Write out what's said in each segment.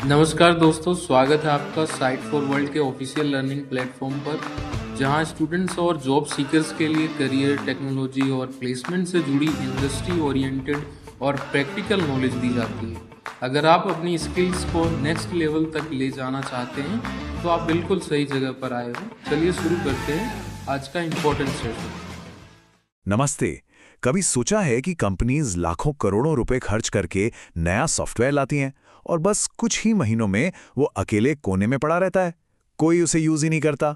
नमस्कार दोस्तों, स्वागत है आपका साइट फॉर वर्ल्ड के ऑफिशियल लर्निंग प्लेटफॉर्म पर, जहां स्टूडेंट्स और जॉब सीकर्स के लिए करियर, टेक्नोलॉजी और प्लेसमेंट से जुड़ी इंडस्ट्री ओरिएंटेड और प्रैक्टिकल नॉलेज दी जाती है। अगर आप अपनी स्किल्स को नेक्स्ट लेवल तक ले जाना चाहते हैं तो आप बिल्कुल सही जगह पर आए हो। चलिए शुरू करते हैं आज का इम्पोर्टेंट सेशन। नमस्ते। कभी सोचा है कि कंपनीज लाखों करोड़ों रुपए खर्च करके नया सॉफ्टवेयर लाती हैं और बस कुछ ही महीनों में वो अकेले कोने में पड़ा रहता है, कोई उसे यूज ही नहीं करता।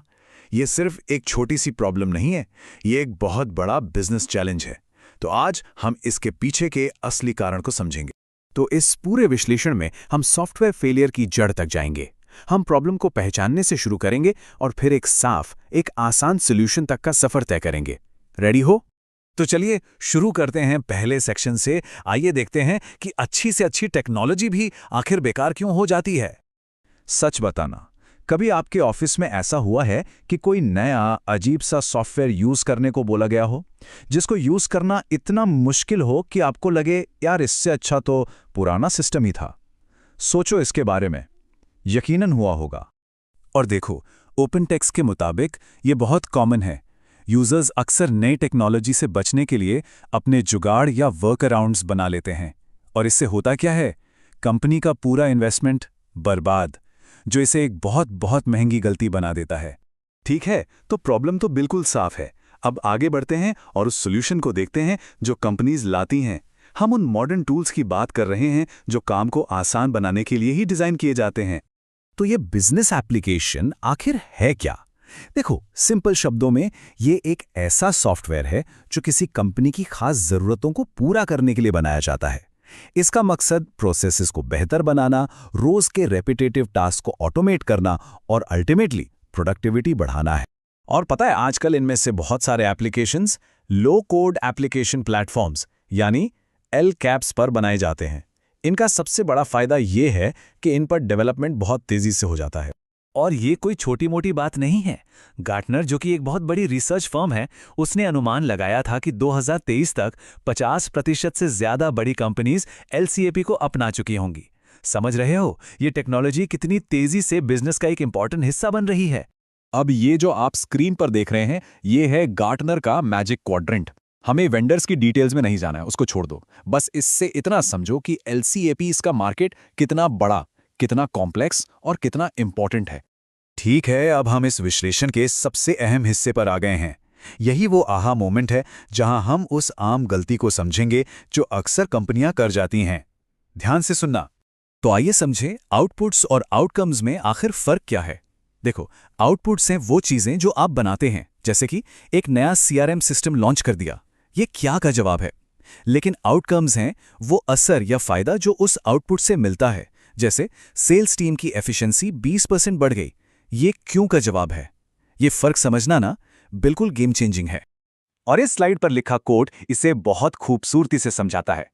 ये सिर्फ एक छोटी सी प्रॉब्लम नहीं है, ये एक बहुत बड़ा बिजनेस चैलेंज है। तो आज हम इसके पीछे के असली कारण को समझेंगे। तो इस पूरे विश्लेषण में हम सॉफ्टवेयर फेलियर की जड़ तक जाएंगे। हम प्रॉब्लम को पहचानने से शुरू करेंगे और फिर एक साफ, एक आसान सॉल्यूशन तक का सफर तय करेंगे। रेडी हो? तो चलिए शुरू करते हैं पहले सेक्शन से। आइए देखते हैं कि अच्छी से अच्छी टेक्नोलॉजी भी आखिर बेकार क्यों हो जाती है। सच बताना, कभी आपके ऑफिस में ऐसा हुआ है कि कोई नया अजीब सा सॉफ्टवेयर यूज करने को बोला गया हो, जिसको यूज करना इतना मुश्किल हो कि आपको लगे यार इससे अच्छा तो पुराना सिस्टम ही था? सोचो इसके बारे में, यकीनन हुआ होगा। और देखो, ओपन टेक्स्ट के मुताबिक ये बहुत कॉमन है। यूजर्स अक्सर नई टेक्नोलॉजी से बचने के लिए अपने जुगाड़ या वर्क अराउंड्स बना लेते हैं, और इससे होता क्या है? कंपनी का पूरा इन्वेस्टमेंट बर्बाद, जो इसे एक बहुत बहुत महंगी गलती बना देता है। ठीक है, तो प्रॉब्लम तो बिल्कुल साफ है। अब आगे बढ़ते हैं और उस सॉल्यूशन को देखते हैं जो कंपनीज लाती हैं। हम उन मॉडर्न टूल्स की बात कर रहे हैं जो काम को आसान बनाने के लिए ही डिजाइन किए जाते हैं। तो ये बिजनेस एप्लीकेशन आखिर है क्या? देखो, सिंपल शब्दों में ये एक ऐसा सॉफ्टवेयर है जो किसी कंपनी की खास जरूरतों को पूरा करने के लिए बनाया जाता है। इसका मकसद प्रोसेसेस को बेहतर बनाना, रोज के रेपिटेटिव टास्क को ऑटोमेट करना और अल्टीमेटली प्रोडक्टिविटी बढ़ाना है। और पता है, आजकल इनमें से बहुत सारे एप्लीकेशंस लो कोड एप्लीकेशन प्लेटफॉर्म्स यानी LCAPS पर बनाए जाते हैं। इनका सबसे बड़ा फायदा ये है कि इन पर डेवलपमेंट बहुत तेजी से हो जाता है। और ये कोई छोटी मोटी बात नहीं है। गार्टनर, जो कि एक बहुत बड़ी रिसर्च फर्म है, उसने अनुमान लगाया था कि 2023 तक 50% से ज्यादा बड़ी कंपनीज LCAP को अपना चुकी होंगी। समझ रहे हो ये टेक्नोलॉजी कितनी तेजी से बिजनेस का एक इंपॉर्टेंट हिस्सा बन रही है। अब ये जो आप स्क्रीन पर देख रहे हैं, ये है गार्टनर का मैजिक क्वाड्रेंट। हमें वेंडर्स की डिटेल्स में नहीं जाना है, उसको छोड़ दो। बस इससे इतना समझो कि LCAP इसका मार्केट कितना बड़ा, कितना कॉम्प्लेक्स और कितना इंपॉर्टेंट है। ठीक है, अब हम इस विश्लेषण के सबसे अहम हिस्से पर आ गए हैं। यही वो आहा मोमेंट है जहां हम उस आम गलती को समझेंगे जो अक्सर कंपनियां कर जाती हैं। ध्यान से सुनना। तो आइए समझें आउटपुट्स और आउटकम्स में आखिर फर्क क्या है। देखो, आउटपुट्स हैं वो चीजें जो आप बनाते हैं, जैसे कि एक नया CRM सिस्टम लॉन्च कर दिया, ये क्या का जवाब है। लेकिन आउटकम्स हैं वो असर या फायदा जो उस आउटपुट से मिलता है, जैसे सेल्स टीम की एफिशिएंसी 20% बढ़ गई, ये क्यों का जवाब है। ये फर्क समझना ना बिल्कुल गेम चेंजिंग है। और इस स्लाइड पर लिखा कोड इसे बहुत खूबसूरती से समझाता है।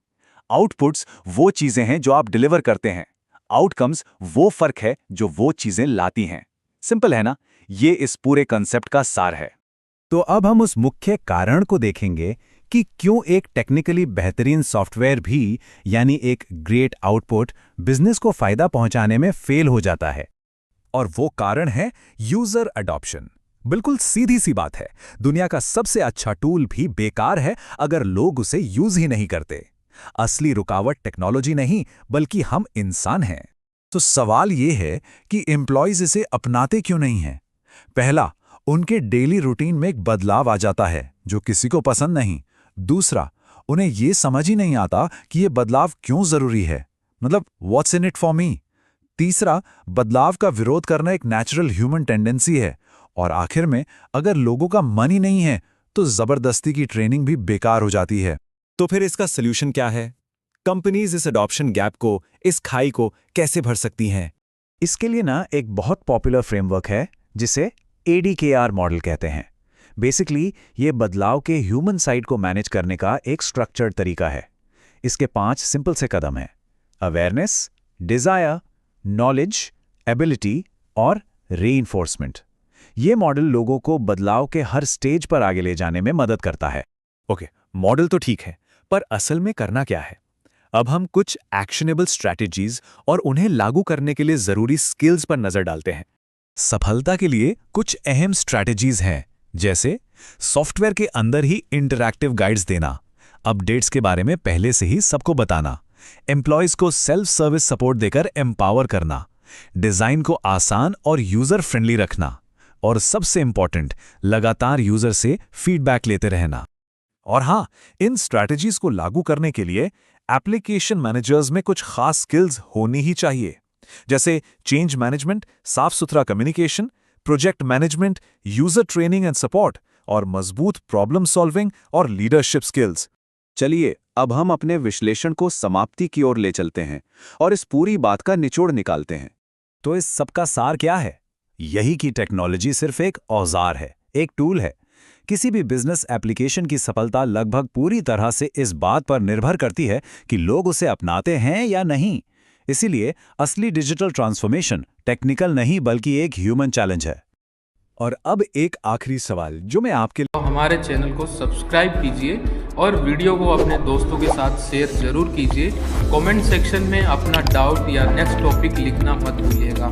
आउटपुट्स वो चीजें हैं जो आप डिलीवर करते हैं, आउटकम्स वो फर्क है जो वो चीजें लाती हैं। सिंपल है ना? ये इस पूरे कंसेप्ट का सार है। तो अब हम उस मुख्य कारण को देखेंगे कि क्यों एक टेक्निकली बेहतरीन सॉफ्टवेयर भी, यानी एक ग्रेट आउटपुट, बिजनेस को फायदा पहुंचाने में फेल हो जाता है। और वो कारण है यूजर अडॉप्शन। बिल्कुल सीधी सी बात है, दुनिया का सबसे अच्छा टूल भी बेकार है अगर लोग उसे यूज ही नहीं करते। असली रुकावट टेक्नोलॉजी नहीं, बल्कि हम इंसान हैं। तो सवाल ये है कि एम्प्लॉयज इसे अपनाते क्यों नहीं हैं? पहला, उनके डेली रूटीन में एक बदलाव आ जाता है जो किसी को पसंद नहीं। दूसरा, उन्हें यह समझ ही नहीं आता कि यह बदलाव क्यों जरूरी है, मतलब what's in it for me. तीसरा, बदलाव का विरोध करना एक नेचुरल ह्यूमन टेंडेंसी है। और आखिर में, अगर लोगों का मन ही नहीं है तो जबरदस्ती की ट्रेनिंग भी बेकार हो जाती है। तो फिर इसका सॉल्यूशन क्या है? कंपनीज इस अडॉप्शन गैप को, इस खाई को कैसे भर सकती हैं? इसके लिए ना एक बहुत पॉपुलर फ्रेमवर्क है जिसे ADKR मॉडल कहते हैं। बेसिकली ये बदलाव के ह्यूमन साइड को मैनेज करने का एक स्ट्रक्चर्ड तरीका है। इसके 5 सिंपल से कदम हैं: अवेयरनेस, डिजायर, नॉलेज, एबिलिटी और रीइंफोर्समेंट। ये मॉडल लोगों को बदलाव के हर स्टेज पर आगे ले जाने में मदद करता है। ओके, मॉडल तो ठीक है, पर असल में करना क्या है? अब हम कुछ एक्शनेबल स्ट्रैटेजीज और उन्हें लागू करने के लिए जरूरी स्किल्स पर नजर डालते हैं। सफलता के लिए कुछ अहम स्ट्रैटेजीज हैं, जैसे सॉफ्टवेयर के अंदर ही इंटरैक्टिव गाइड्स देना, अपडेट्स के बारे में पहले से ही सबको बताना, एम्प्लॉयज को सेल्फ सर्विस सपोर्ट देकर एम्पावर करना, डिजाइन को आसान और यूजर फ्रेंडली रखना, और सबसे इंपॉर्टेंट, लगातार यूजर से फीडबैक लेते रहना। और हाँ, इन स्ट्रैटेजीज को लागू करने के लिए एप्लीकेशन मैनेजर्स में कुछ खास स्किल्स होनी ही चाहिए, जैसे चेंज मैनेजमेंट, साफ सुथरा communication, project management, user training and support, और मजबूत प्रॉब्लम सॉल्विंग और लीडरशिप स्किल्स। चलिए अब हम अपने विश्लेषण को समाप्ति की ओर ले चलते हैं और इस पूरी बात का निचोड़ निकालते हैं। तो इस सबका सार क्या है? यही कि टेक्नोलॉजी सिर्फ एक औजार है, एक टूल है। किसी भी बिजनेस एप्लीकेशन की सफलता लगभग पूरी तरह से इस बात पर निर्भर करती है कि लोग उसे अपनाते हैं या नहीं। इसीलिए असली डिजिटल ट्रांसफॉर्मेशन टेक्निकल नहीं बल्कि एक ह्यूमन चैलेंज है। और अब एक आखिरी सवाल जो मैं आपके तो हमारे चैनल को सब्सक्राइब कीजिए और वीडियो को अपने दोस्तों के साथ शेयर जरूर कीजिए। कमेंट सेक्शन में अपना डाउट या नेक्स्ट टॉपिक लिखना मत भूलिएगा।